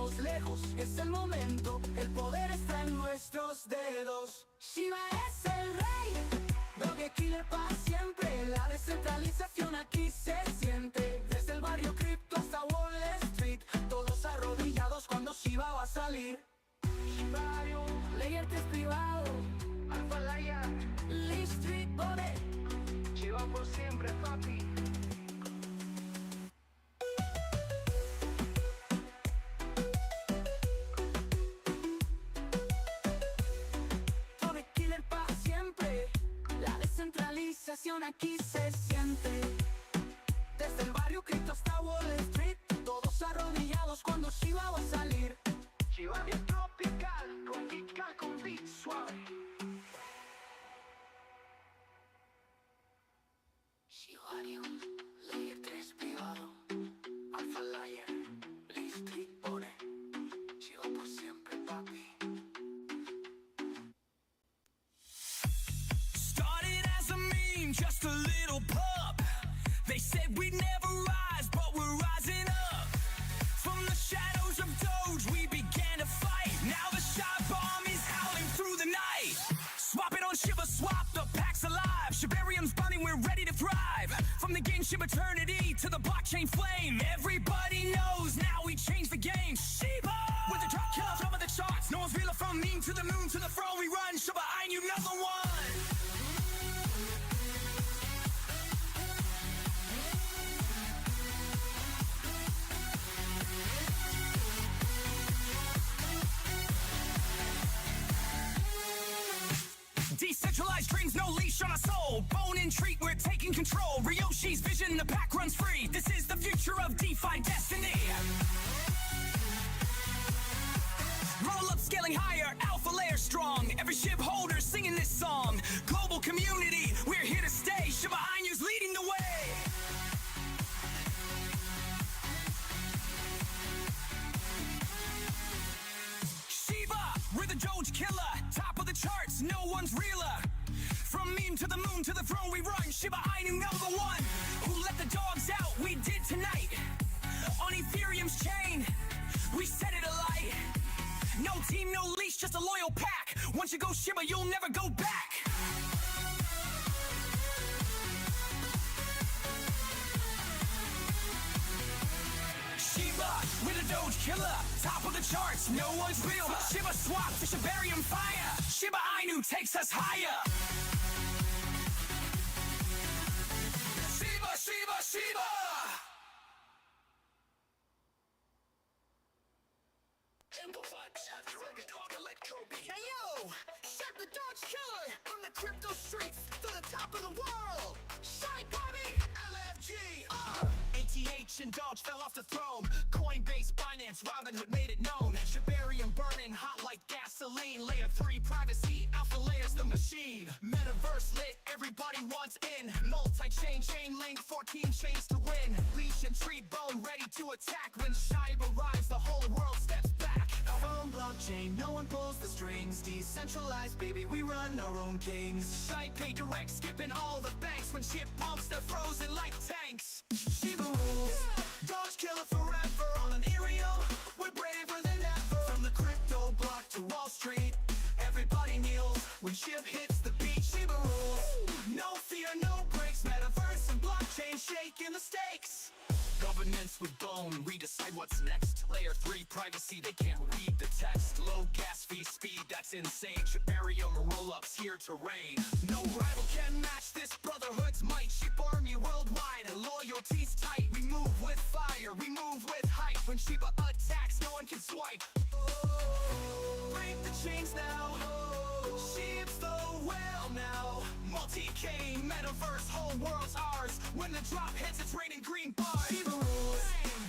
estamos lejos, es el momento, el poder está en nuestros dedos. Shiba es el rey, Doge Killer para siempre. La descentralización aquí se siente. Desde el barrio cripto hasta Wall Street, todos arrodillados cuando Shiba va a salir. Shibario, Layer 3 privado, Alpha Layer, LiveStream, Bode. Shiba por siempre, papi. Aquí se siente. Desde el barrio cripto hasta Wall Street, todos arrodillados cuando Shiba va a salir. Shiba bien tropical, con beat suave. Shibarium, Layer 3 privado, Alpha Layer, LiveStream, Bode. Shiba por siempre, papi. Just a little pup. They said we'd never rise, but we're rising up. From the shadows of Doge, we began to fight. Now the shy bomb is howling through the night. Swap it on Shiba, swap, the pack's alive. Shibarium's burning, we're ready to thrive. From the game Shiba Eternity to the blockchain flame, everybody knows now we change the game. Shiba! With the drop killer top of the charts, no one's realer. From meme to the moon to the throne we run. Shiba, I knew number one. Decentralized dreams, no leash on our soul. Bone and treat, we're taking control. Ryoshi's vision, the pack runs free. This is the future of DeFi destiny. Roll up, scaling higher, Alpha Layer strong. Every ship holder singing this song. Global community, we're here to stay. Shiba Inu's leading the way. We're the Doge killer, top of the charts, no one's realer. From meme to the moon to the throne we run. Shiba Inu number one. Who let the dogs out? We did tonight. On Ethereum's chain, we set it alight. No team, no leash, just a loyal pack. Once you go Shiba, you'll never go back. Shiba, we're the Doge killer, top of the charts, no one's real. Shiba swap to Shibarium fire. Shiba Inu takes us higher. Shiba, Shiba, Shiba. Amplified, Dragon Talk, Electro Beat. Hey yo, shut the Doge killer from the crypto streets to the top of the world. Shine, Bobby, LFG. ATH and Doge fell off the throne. Coinbase, Binance, Robinhood made it known. Shibarium burning hot like gasoline. Layer 3 privacy, Alpha Layer's the machine. Metaverse lit, everybody wants in. Multi-chain, chain link, 14 chains to win. Leash and tree bone ready to attack. When Shiba arrives, the whole world steps back. Our own blockchain, no one pulls the strings. Decentralized, baby, we run our own kings. Shiba Pay Direct, skipping all the banks. When shit pumps, they're frozen like tanks. Shiba rules, Doge killer forever on an Ethereum. We're braver than ever. From the crypto block to Wall Street, everybody kneels when ship hits the beat. Shiba rules, no fear, no breaks. Metaverse and blockchain shaking the stakes. Governance with bone, we decide what's next. Layer 3 privacy, they can't read the text. Low gas fee speed, that's insane. Shibarium roll-ups here to reign. No rival can match this brotherhood's might. Shiba army worldwide and loyalty's tight. We move with fire, we move with hype. When Shiba attacks, no one can swipe. Break the chains now. Shib's the well now. Multi-K, metaverse, whole world's ours. When the drop hits, it's raining green bars. Shiba rules,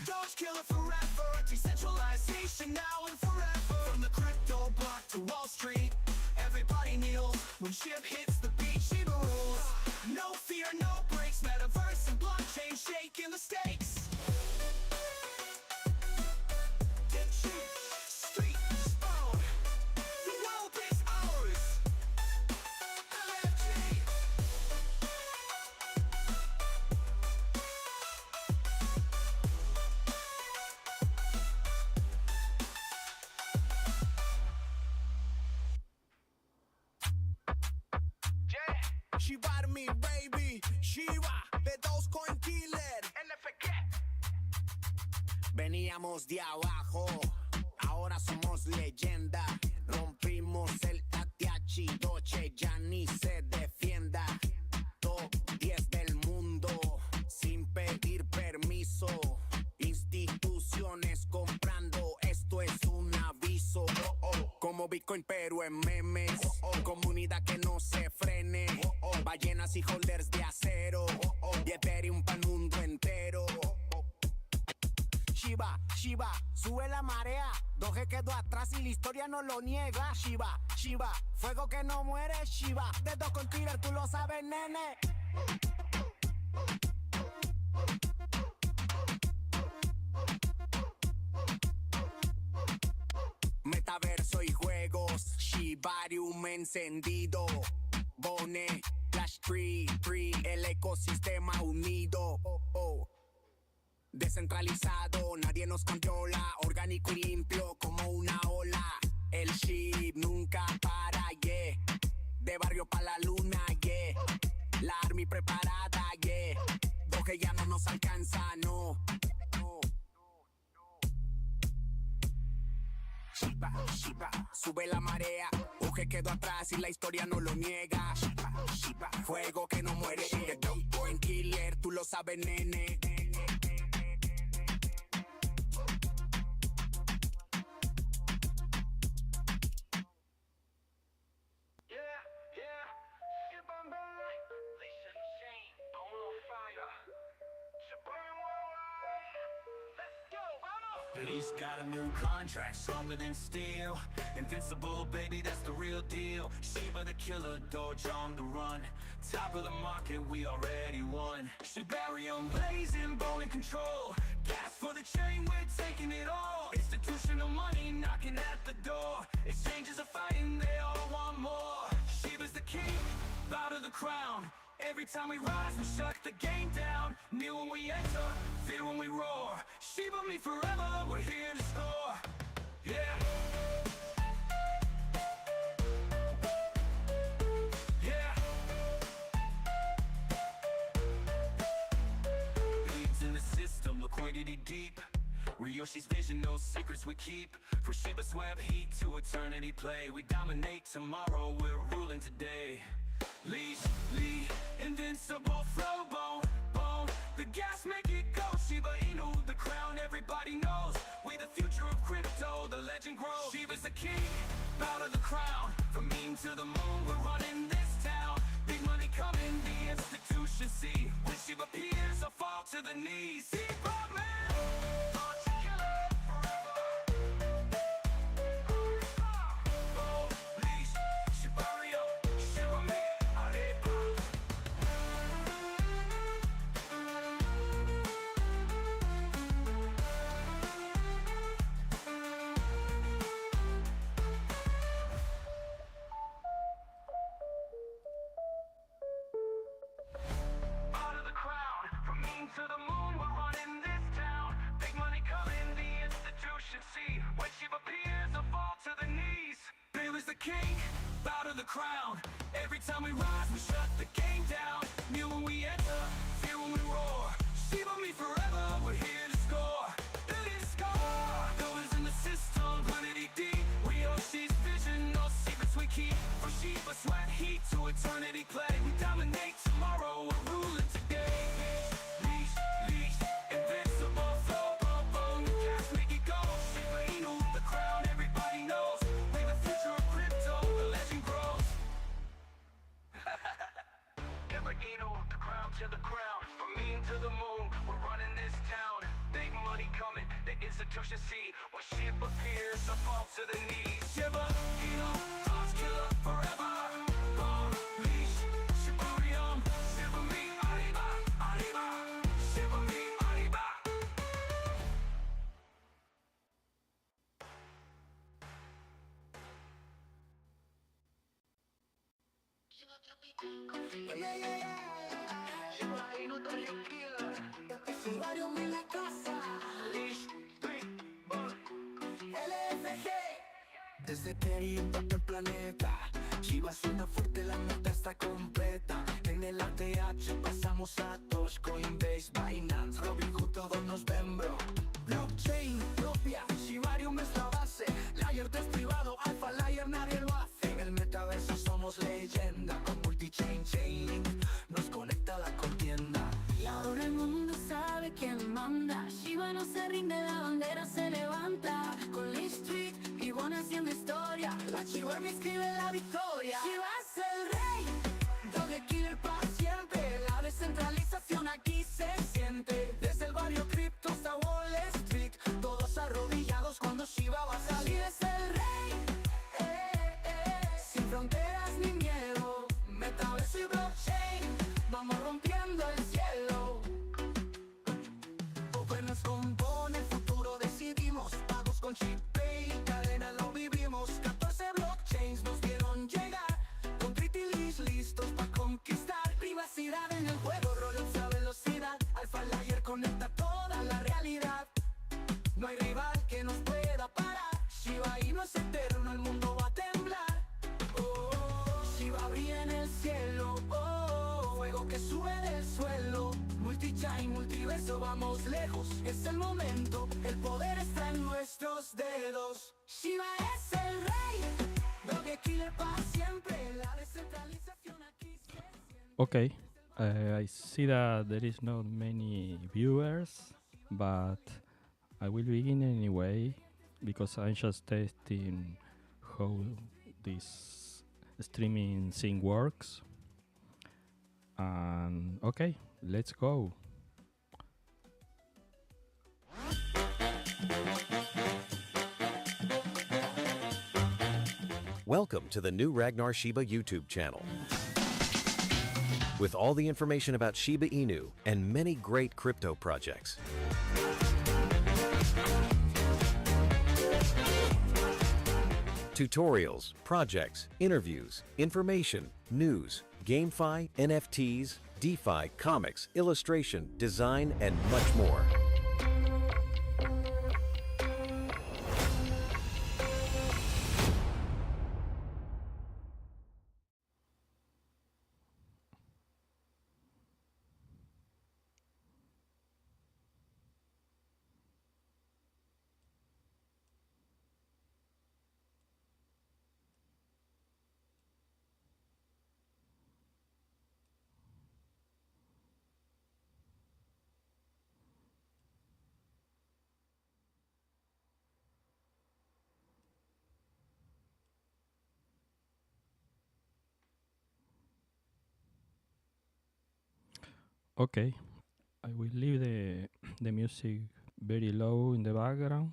Doge killer forever. Decentralization now and forever. From the crypto block to Wall Street, everybody kneels when ship hits the beat. Shiba rules, no fear, no breaks. Metaverse and blockchain shaking the stakes. Street spawn, the world is ours. LFG. Shiba Army, baby. Shiba, B2 Coin Killer. NFG. Veníamos de abajo, ahora somos leyenda. Rompimos el Tatiachi, Doche, ya ni se defienda. Top 10 del mundo, sin pedir permiso. Instituciones comprando, esto es un aviso. Como Bitcoin pero en memes, comunidad que no se frene. Ballenas y holders de acero, y Ethereum para el mundo entero. Shiba, Shiba, sube la marea. Doge quedó atrás y la historia no lo niega. Shiba, Shiba, fuego que no muere. Shiba, dedo con tira, tú lo sabes, nene. Metaverso y juegos, Shibarium encendido. Bone, Flash Tree, el ecosistema unido. Descentralizado, nadie nos controla. Orgánico y limpio como una ola. El ship nunca para, yeah. De barrio pa' la luna, yeah. La army preparada, yeah. Doge ya no nos alcanza, no. Shiba, Shiba, sube la marea. Doge quedó atrás y la historia no lo niega. Shiba, Shiba, fuego que no muere. Bitcoin Killer, tú lo sabes, nene. He's got a new contract, stronger than steel. Invincible, baby, that's the real deal. Shiba the killer, Doge on the run. Top of the market, we already won. Shibarium blazing, bone in control. Gas for the chain, we're taking it all. Institutional money knocking at the door. Exchanges are fighting, they all want more. Shiba's the king, bow to the crown. Every time we rise, we shut the game down. Kneel when we enter, fear when we roar. Shiba me forever, we're here to score. Yeah. Yeah. Leads in the system, liquidity deep. Ryoshi's vision, no secrets we keep. For Shiba's web heat to eternity play. We dominate tomorrow, we're ruling today. Leash, invincible flow, bone. The gas make it go. Shiba Inu, the crown everybody knows. We the future of crypto, the legend grows. Shiba's the king, bow to the crown. From meme to the moon, we're running this town. Big money coming, the institution see. When Shiba appears, I fall to the knees. Hip-hop man, launch a killer forever. Leash, Shibarium, Shiba me. To the moon, we're running this town. Big money coming, the institution see. When Shiba appears, I fall to the knees. Bill is the king, bow to the crown. Every time we rise, we shut the game down. Kneel when we enter, fear when we roar. Shiba me forever, we're here to score. Here to score. Pillars in the system, quantity deep. Ryoshi's vision, no secrets we keep. From Shiba sweat heat to eternity play. We dominate tomorrow, we're ruling today. To the crown, from meme to the moon, we're running this town. Big money coming, the institution see. When ship appears, I fall to the knees. Shiba, Toss killer forever. Bone, leash, Shibarium, Shiba me, Arriba, Arriba, Shiba me, Arriba. Shibarium en la casa. LFG. Desde Ethereum para el planeta, Shiba suena fuerte, la nota está completa. En el ATH pasamos a Tosh, Coinbase, Binance, Robinhood, todos nos ven, bro. Blockchain propia, Shibarium es la base. Layer 3 privado, Alpha Layer nadie lo hace. En el metaverso somos leyenda, con multi-chain chain nos conecta la contienda. Y ahora el mundo sabe quién manda. Shiba no se rinde, la bandera se levanta. Con LiveStream y Bon haciendo historia, la Shiba me escribe la victoria. Shiba es el rey, doble killer para siempre. La descentralización aquí se siente. Desde el barrio cripto hasta Wall Street, todos arrodillados cuando Shiba va a salir. Es el rey, sin fronteras ni miedo. Metaverso y blockchain, vamos rompiendo el cielo. Open nos compone, el futuro decidimos. Pagos con chip-pay, cadena lo vivimos. 14 blockchains nos vieron llegar, con tritilis listos para conquistar. Privacidad en el juego, rollouts a velocidad. Alpha Layer conecta toda la realidad. No hay rival que nos pueda parar. Shiba no es eterno, el mundo va a temblar. Shiba brilla en el cielo, fuego que sube del suelo. Multi-chain, multiverso, vamos lejos. Es el momento, el poder está en nuestros dedos. Shiba es el rey, doble killer para siempre. La descentralización aquí se siente. Okay, I see that there is not many viewers, but I will begin anyway because I'm just testing how this streaming thing works. And okay, let's go. Welcome to the new Ragnar Shiba YouTube channel. With all the information about Shiba Inu and many great crypto projects. Tutorials, projects, interviews, information, news, GameFi, NFTs, DeFi, comics, illustration, design, and much more. Okay, I will leave the music very low in the background,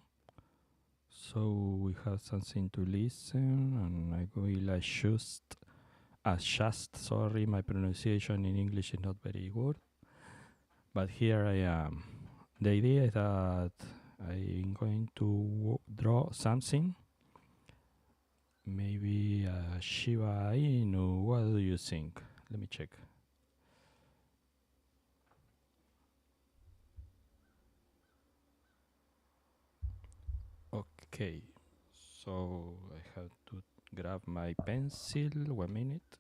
so we have something to listen, and I will adjust. Sorry, my pronunciation in English is not very good, but here I am. The idea is that I'm going to draw something. Maybe Shiba Inu. What do you think? Let me check. Okay, so I have to grab my pencil, 1 minute,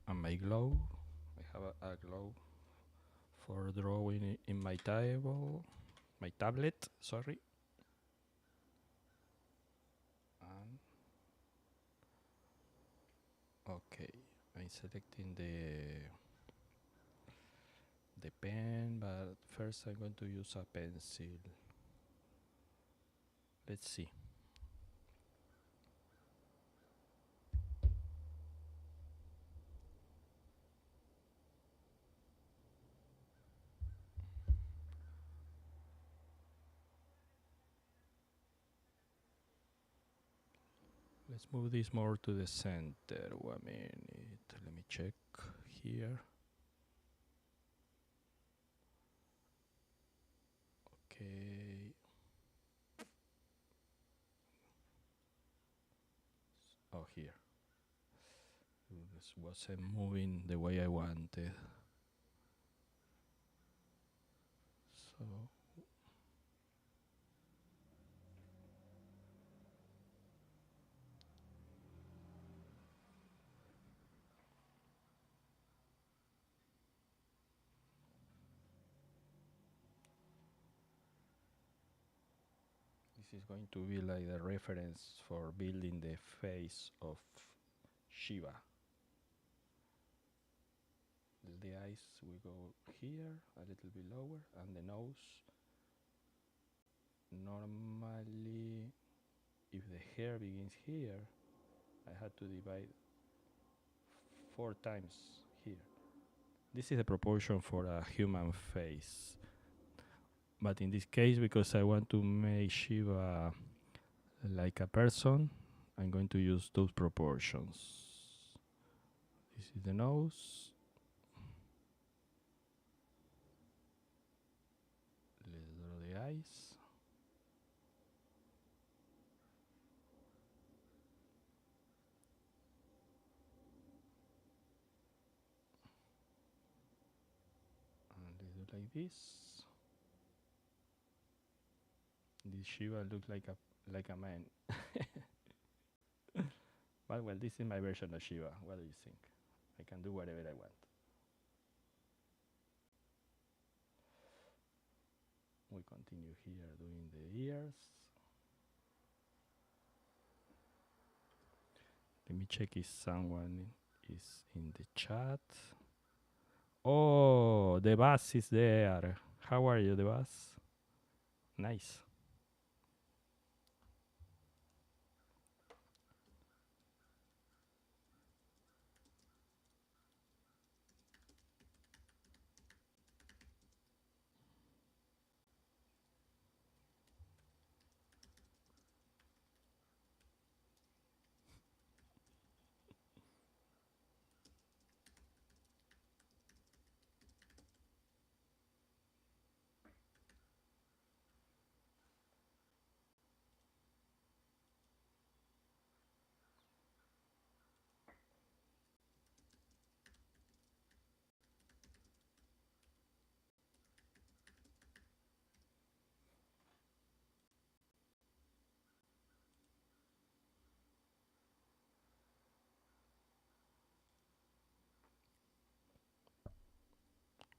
and my glove. I have a glove for drawing in my tablet, sorry. And okay, I'm selecting the pen, but first I'm going to use a pencil. Let's see. Let's move this more to the center. 1 minute. Let me check here. Okay. Oh, here. This wasn't moving the way I wanted. So This is going to be like the reference for building the face of Shiva. The eyes will go here, a little bit lower, and the nose. Normally, if the hair begins here, I had to divide 4 times here. This is the proportion for a human face. But in this case, because I want to make Shiva like a person, I'm going to use those proportions. This is the nose. Let's draw the eyes. And let's do like this. This Shiva looks like a man. But well, this is my version of Shiva. What do you think? I can do whatever I want. We continue here doing the ears. Let me check if someone is in the chat. Oh, the bus is there. How are you, the bus? Nice.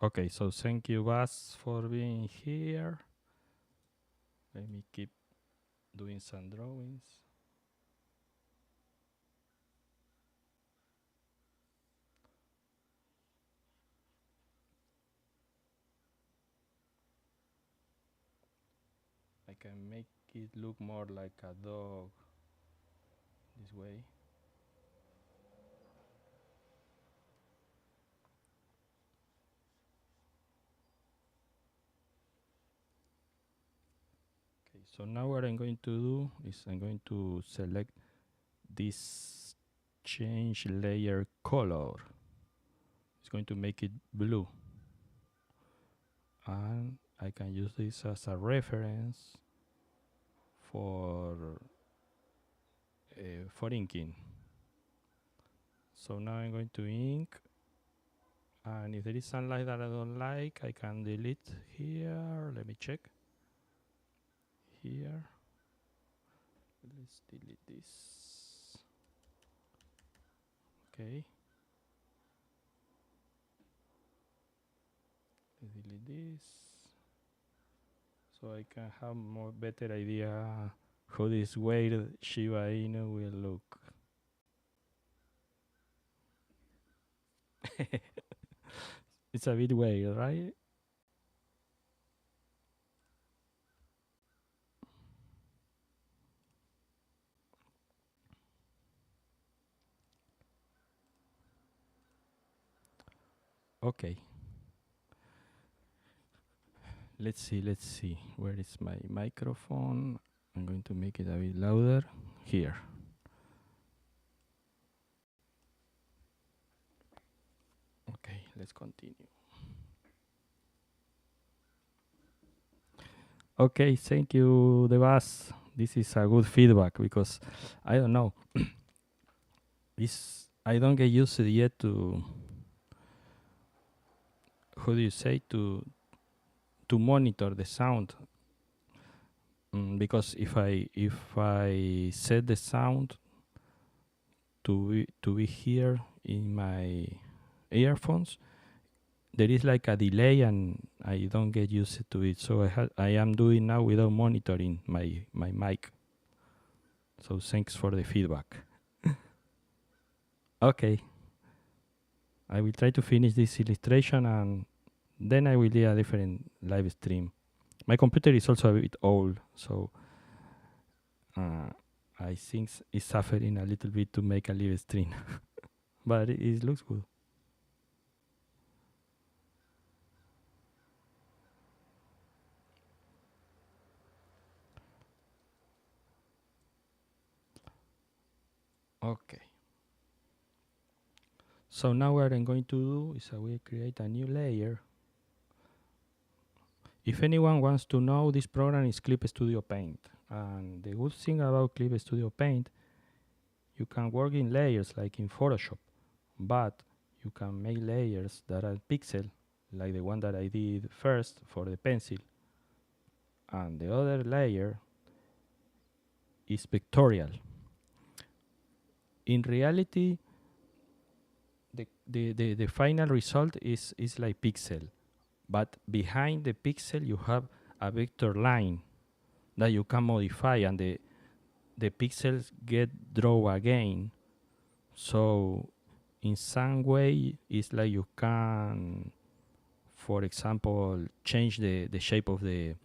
Okay, so thank you, Bas, for being here. Let me keep doing some drawings. I can make it look more like a dog this way. Okay, so now what I'm going to do is I'm going to select this change layer color. It's going to make it blue. And I can use this as a reference for inking. So now I'm going to ink, and if there is some light that I don't like, I can delete here. Let me check. Here. Let's delete this. Okay. Let's delete this. So I can have more better idea how this weird Shiba Inu will look. It's a bit weird, right? Okay. Let's see. Where is my microphone? I'm going to make it a bit louder. Here. Okay, let's continue. Okay, thank you, Devas. This is a good feedback because I don't know. I don't get used yet to, how do you say, to monitor the sound. Because if I set the sound to be here in my earphones, there is like a delay and I don't get used to it. So I am doing now without monitoring my mic. So thanks for the feedback. Okay. I will try to finish this illustration and then I will do a different live stream. My computer is also a bit old, so I think it's suffering a little bit to make a live stream. But it looks good. Okay. So now what I'm going to do is I will create a new layer. If anyone wants to know, this program is Clip Studio Paint. And the good thing about Clip Studio Paint, you can work in layers like in Photoshop, but you can make layers that are pixel, like the one that I did first for the pencil. And the other layer is vectorial. In reality, the final result is like pixel, but behind the pixel you have a vector line that you can modify, and the pixels get drawn again. So in some way it's like you can, for example, change the shape of the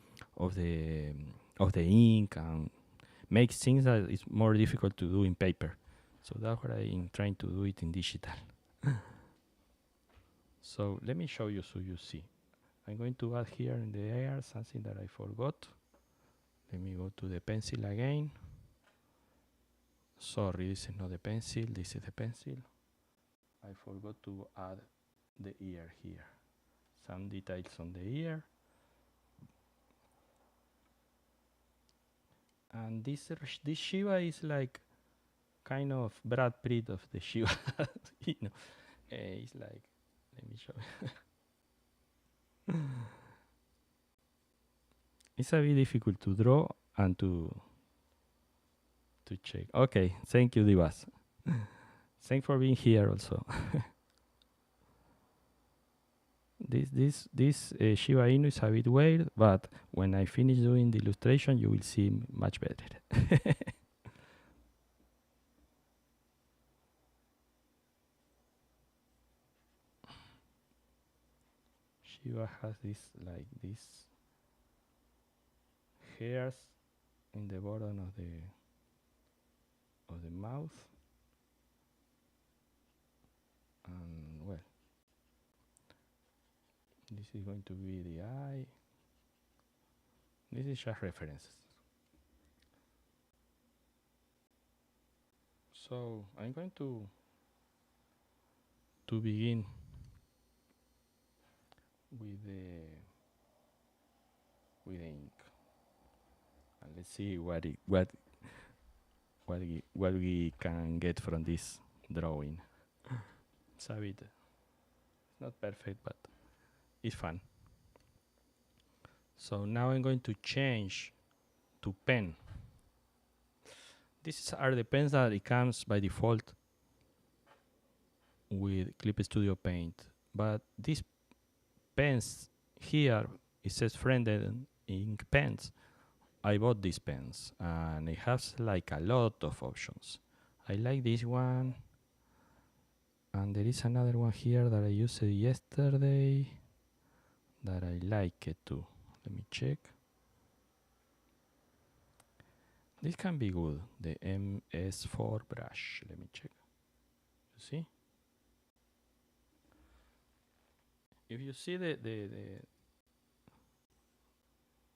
ink and make things that is more difficult to do in paper. So that's what I'm trying to do it in digital. So let me show you so you see. I'm going to add here in the air something that I forgot. Let me go to the pencil again. Sorry, this is not the pencil, this is the pencil. I forgot to add the ear here. Some details on the ear. And this Shiva is like kind of Brad Pitt of the Shiva. You know, it's like, let me show you. It's a bit difficult to draw and to check. Okay, thank you, Divas. Thanks for being here also. This Shiba Inu is a bit weird, but when I finish doing the illustration, you will see much better. Shiba has this hairs in the bottom of the mouth, and well, this is going to be the eye. This is just references. So I'm going to begin with the ink, and let's see what we can get from this drawing. It's a bit not perfect, but it's fun. So now I'm going to change to pen. These are the pens that it comes by default with Clip Studio Paint, but these pens here, it says friended ink pens. I bought these pens and it has like a lot of options. I like this one, and there is another one here that I used yesterday that I like it too. Let me check. This can be good, the MS4 brush. Let me check. You see? If you see the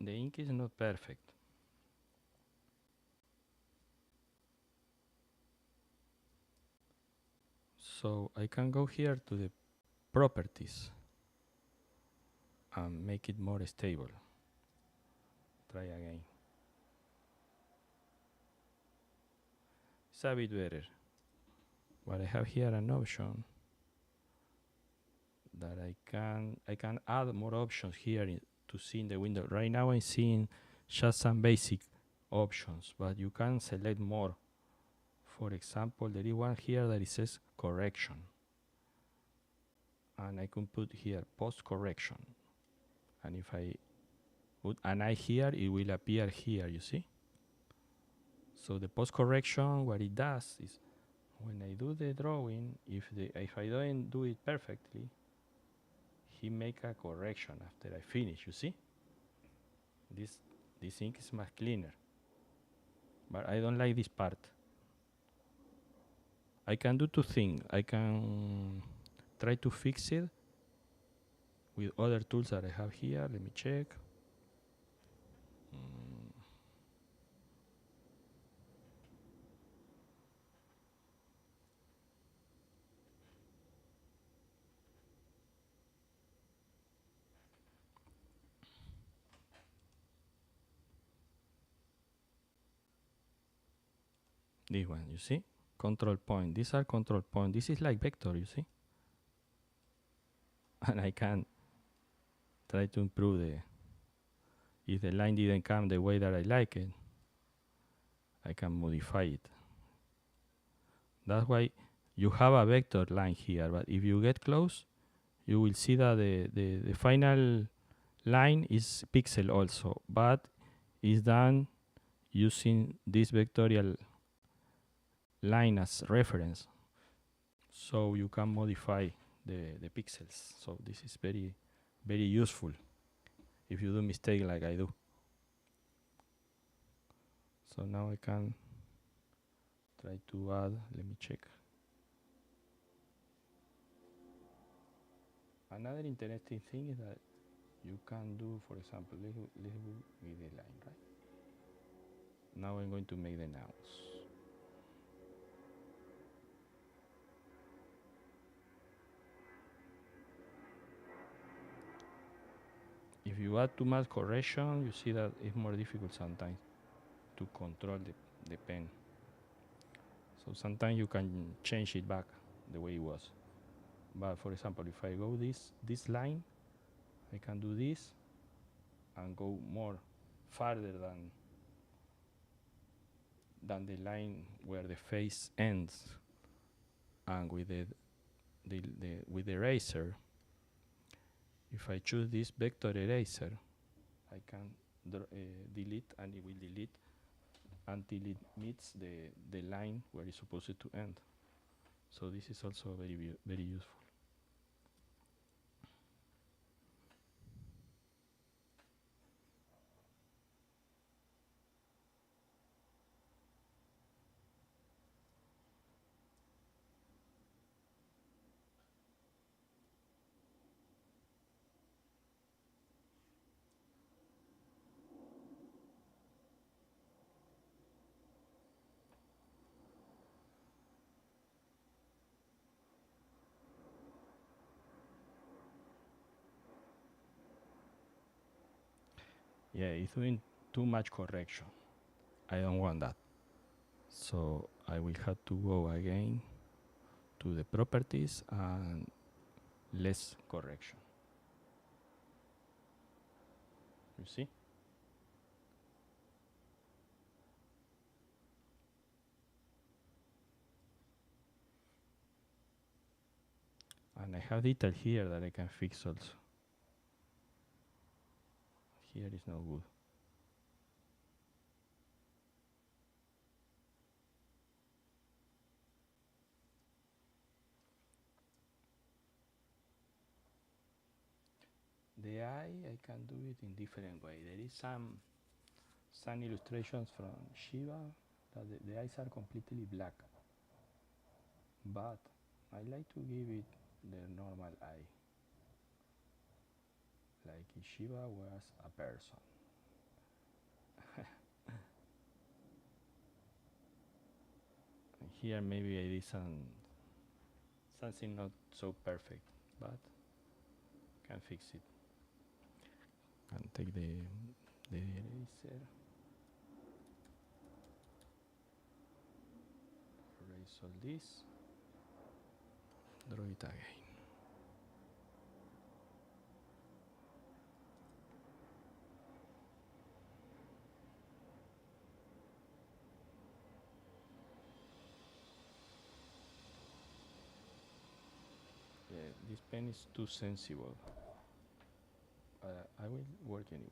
ink is not perfect. So I can go here to the properties and make it more stable. Try again. It's a bit better. But I have here an option that I can add more options here to see in the window. Right now I'm seeing just some basic options, but you can select more. For example, there is one here that it says correction. and I can put here post correction, and if I put an eye here, it will appear here, you see. So the post correction, what it does is when I do the drawing, if I don't do it perfectly, he make a correction after I finish, you see. This ink is much cleaner, but I don't like this part. I can do two things. I can try to fix it with other tools that I have here. Let me check. This one, you see? Control point. These are control point. This is like vector, you see? And I can try to improve if the line didn't come the way that I like it, I can modify it. That's why you have a vector line here, but if you get close, you will see that the final line is pixel also, but is done using this vectorial line as reference. So you can modify the pixels. So this is very, very useful if you do mistake like I do. So now I can try to add, let me check. Another interesting thing is that you can do, for example, let's do with the line, right? Now I'm going to make the nouns. If you add too much correction, you see that it's more difficult sometimes to control the pen. So sometimes you can change it back the way it was. But for example, if I go this line, I can do this and go more farther than the line where the face ends. And with with the eraser, if I choose this vector eraser, I can delete, and it will delete until it meets the line where it's supposed to end. So this is also very, very useful. Yeah, it's doing too much correction. I don't want that. So I will have to go again to the properties and less correction. You see? And I have detail here that I can fix also. Here is no good. The eye, I can do it in different way. There is some illustrations from Shiva that the eyes are completely black. But I like to give it the normal eye, like if Shiva was a person. And here maybe I did something not so perfect, but can fix it. And take the eraser, erase all this, draw it again. Yeah, this pen is too sensible. I will work anyway.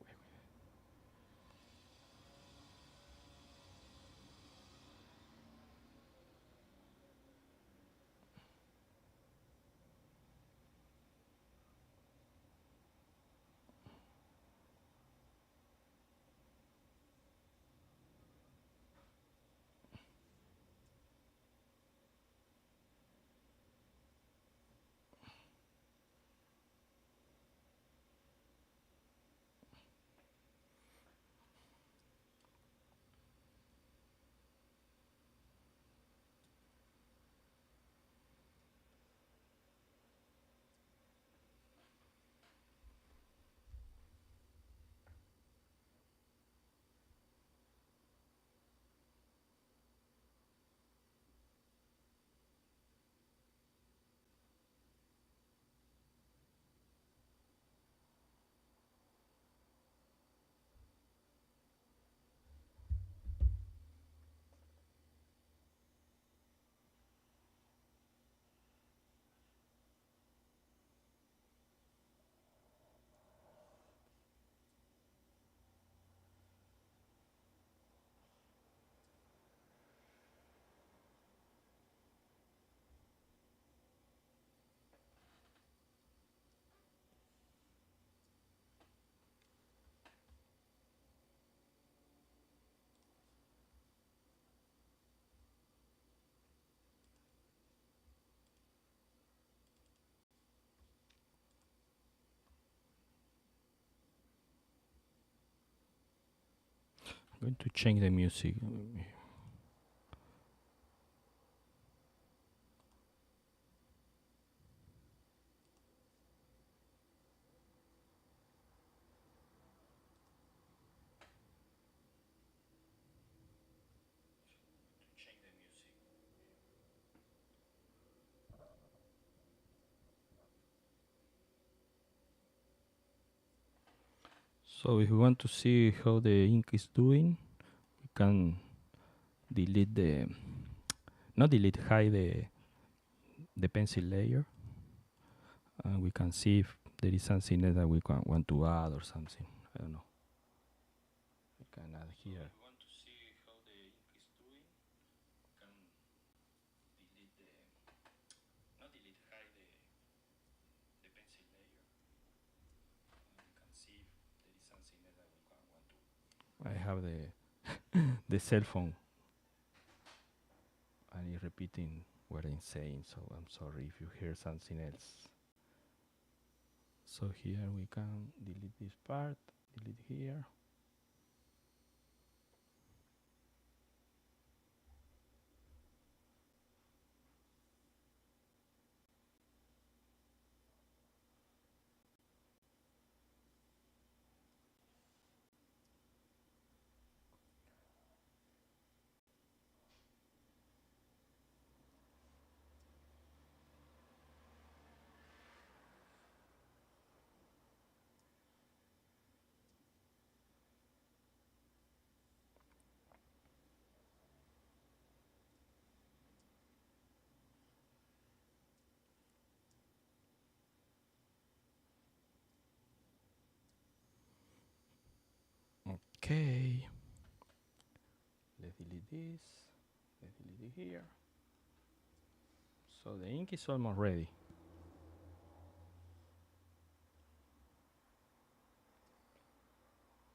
I'm going to change the music. So if we want to see how the ink is doing, we can delete the, not delete, hide the pencil layer. And we can see if there is something else that we want to add or something. I don't know. We can add here. If we want to see how the ink is doing, we can delete the, not delete, hide the pencil layer. And we can see if there is something else that we want to. I have the cell phone, and it's repeating what I'm saying, so I'm sorry if you hear something else. So here we can delete this part, delete here. Okay. Let's delete this. Let's delete it here. So the ink is almost ready.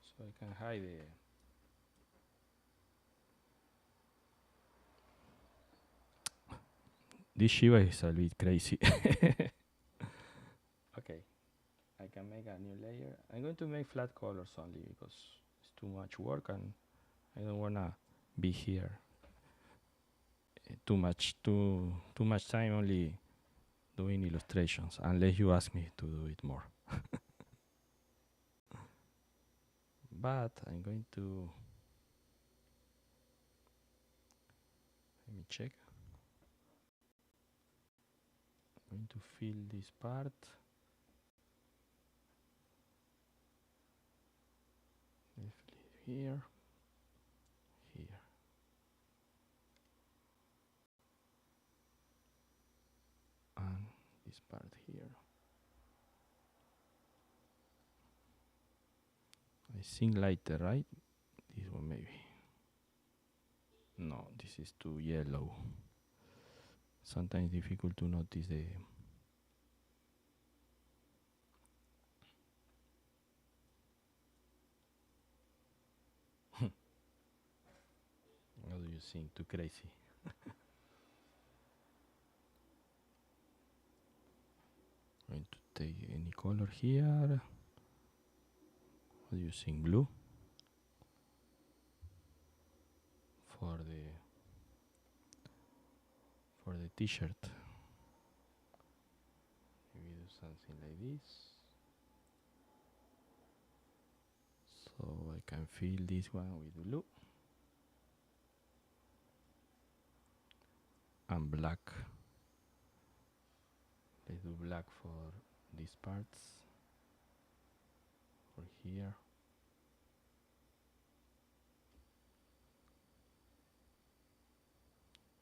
So I can hide this Shiba is a bit crazy. Okay, I can make a new layer. I'm going to make flat colors only because it's too much work and I don't wanna be here too much time only doing illustrations unless you ask me to do it more. But I'm going to, let me check. I'm going to fill this part. Let's fill it here, here. And this part here. I think lighter, right? This one maybe. No, this is too yellow. Sometimes difficult to notice the what do you think? Too crazy. Going to take any color here. What do you think? Blue for the t-shirt. Maybe do something like this. So I can fill this one with blue and black. Let's do black for these parts. For here.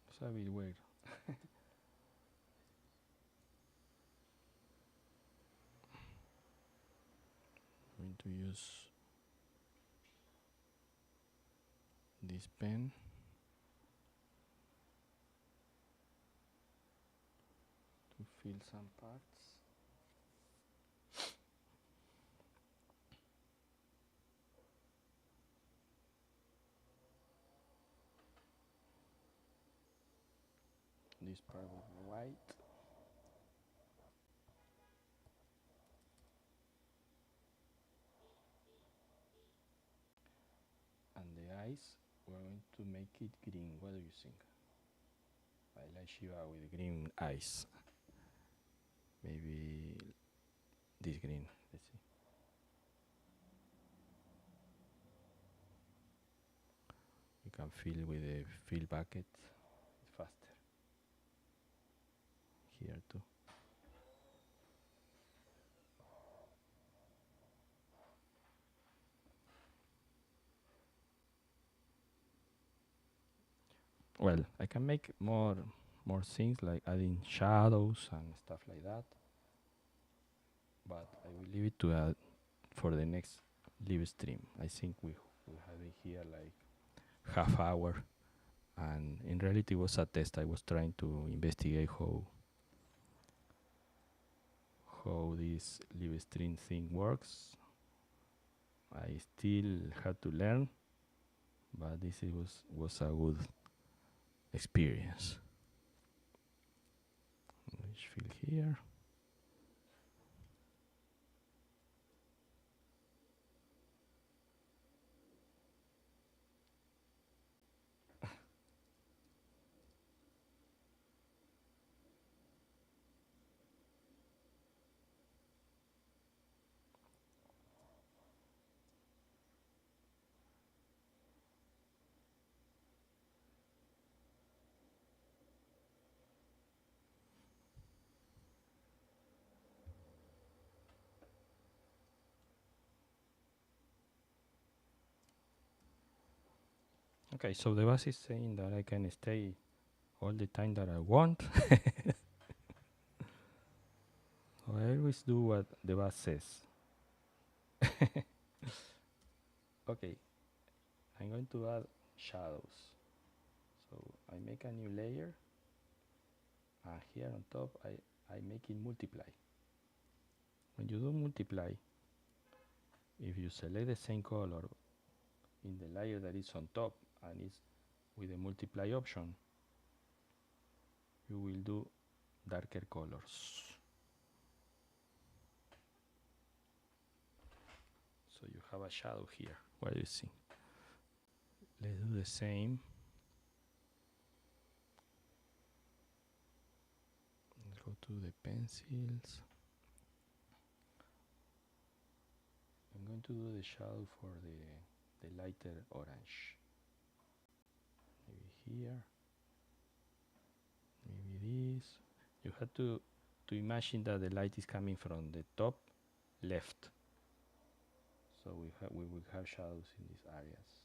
It's a bit weird. I'm going to use this pen to fill some parts. This part with white. And the eyes, we're going to make it green. What do you think? I like Shiva with green eyes. Maybe this green. Let's see. You can fill with a fill bucket. It's faster. Here too. Well, I can make more things like adding shadows and stuff like that. But I will leave it to for the next live stream. I think we have it here like half hour, and in reality it was a test. I was trying to investigate how this live stream thing works. I still had to learn, but this was a good experience. Let's fill here. Okay, so the bus is saying that I can stay all the time that I want. So I always do what the bus says. Okay, I'm going to add shadows. So I make a new layer, and here on top I make it multiply. When you do multiply, if you select the same color in the layer that is on top and it's with the multiply option, you will do darker colors. So you have a shadow here. What do you see? Let's do the same. Let's go to the pencils. I'm going to do the shadow for the lighter orange. Maybe here. Maybe this. You have to imagine that the light is coming from the top left. So we will have shadows in these areas.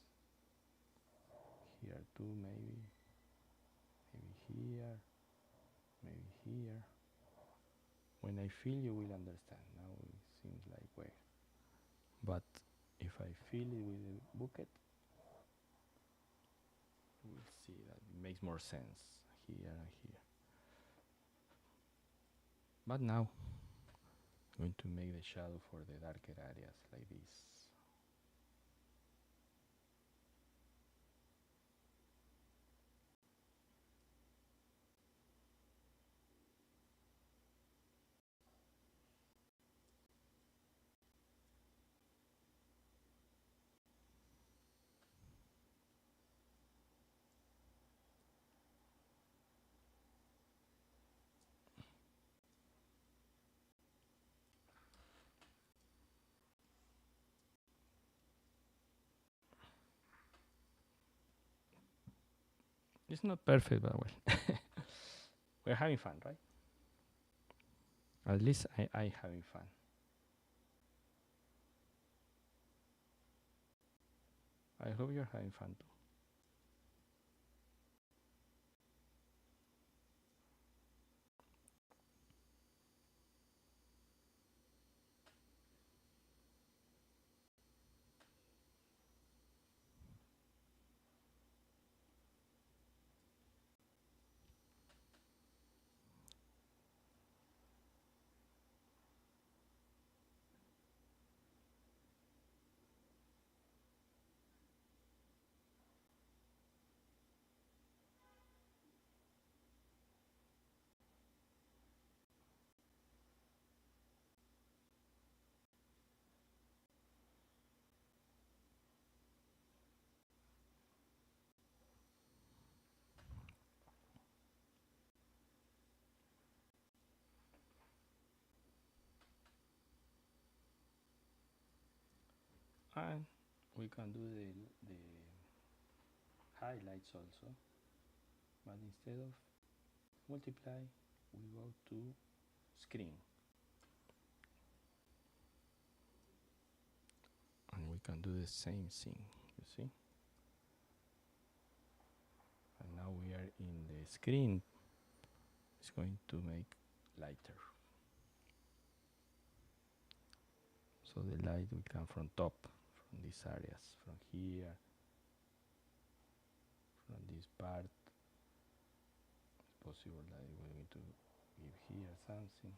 Here too, maybe here, maybe here. When I feel, you will understand. Now it seems like weird, but if I fill it with a bucket, we'll see that it makes more sense here and here. But now, I'm going to make the shadow for the darker areas like this. It's not perfect, but well, we're having fun, right? At least I having fun. I hope you're having fun too. And we can do the highlights also, but instead of multiply, we go to screen, and we can do the same thing, you see. And now we are in the screen. It's going to make lighter, so the light will come from top, from these areas, from here, from this part. It's possible that we're going to give here something,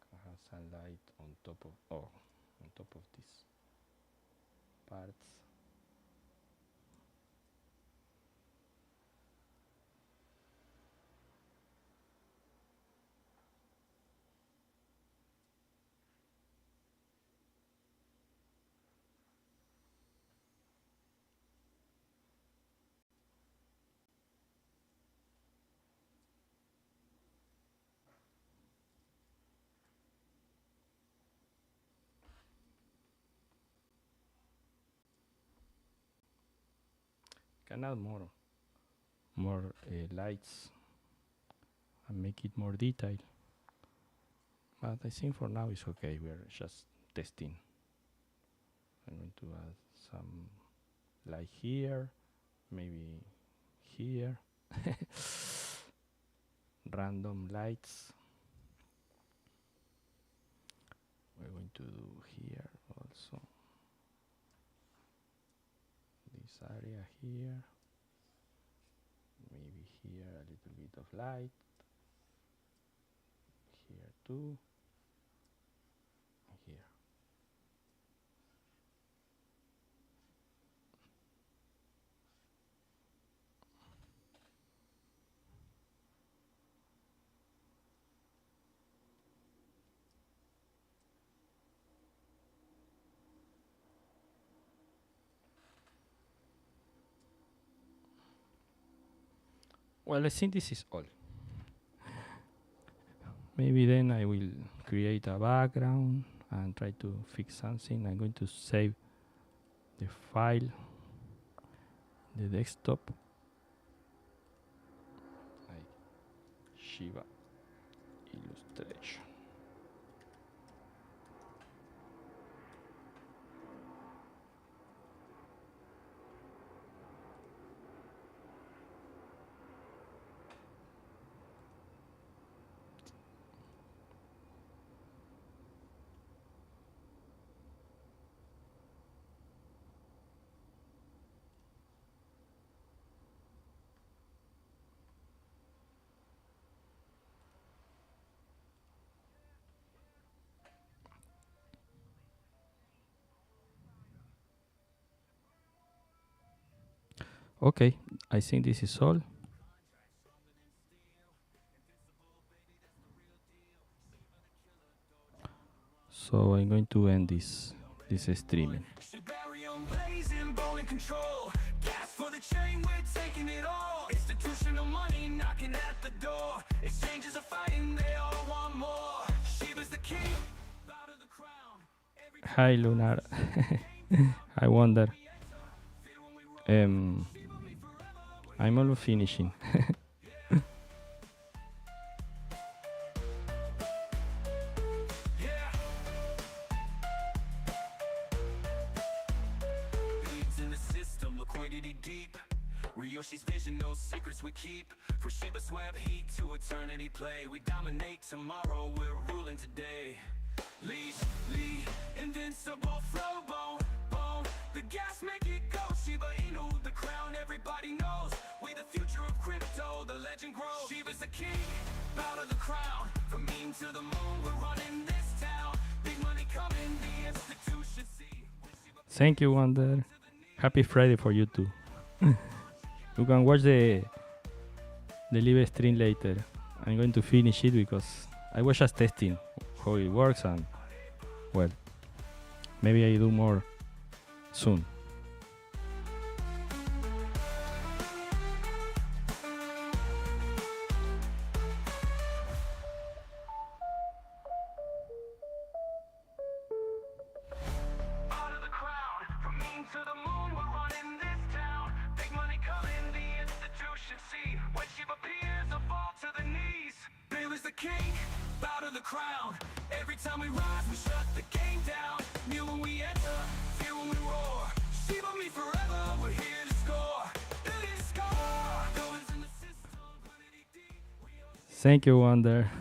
can have some light on top of these parts. Can add more lights and make it more detailed, but I think for now it's okay. We're just testing. I'm going to add some light here, maybe here. Random lights. We're going to do here also, this area here, maybe here a little bit of light, here too, and here. Well, I think this is all. Maybe then I will create a background and try to fix something. I'm going to save the file, the desktop, like Shiva illustration. Okay, I think this is all. So I'm going to end this streaming. Barium blazing, bone in control. Gas for the chain, we're taking it all. Institutional money knocking at the door. Exchanges are fighting, they all want more. Shiva's the king, bow to the crown. Hi Lunar. I wonder. I'm almost finishing. Leads in the system, liquidity deep. Ryoshi's vision, no secrets we keep. For Shiba's web, heat to eternity play. We dominate tomorrow, we're ruling today. Lee, invincible flow, bone. The gas make it go. Shiba Inu, the crown everybody knows. We the future of crypto, the legend grows. Shiba's the king, bow to the crown. From meme to the moon, we're running this town. Big money coming, the institution see. Thank you, Wonder. Happy Friday for you too. You can watch the live stream later. I'm going to finish it because I was just testing how it works, and well, maybe I do more soon. Out of the crown, from meme to the moon, we're running this town. Big money coming, the institution see. When Shiba appears, a fall to the knees. Bill is the king, bow to the crown. Every time we rise, we shut the game down. Kneel when we enter, fear when we roar. Shiba me forever, we're here to score. Billion score, villains in the system, liquidity deep. Thank you, Wonder.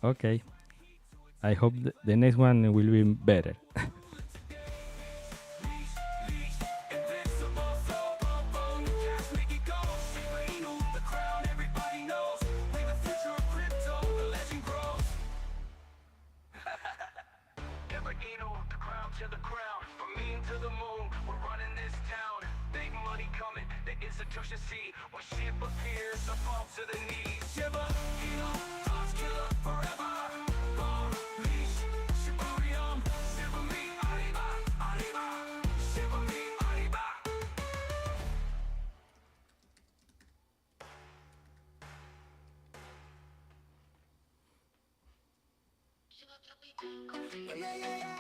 Okay. I hope the next one will be better. Invincible flow, bone. Gas make it go. Shiba Inu, the crown everybody knows. We the future of crypto, the legend grows. Shiba Inu, the crown to the crown. From meme to the moon, we're running this town. Big money coming, the institution see. When shit appears, a fall to the knees. Shiba Inu, God's killer forever. Bone, leash, Shibarium, Shiba me, Arriba, Arriba. Shiba me, Arriba. Yeah, yeah, yeah.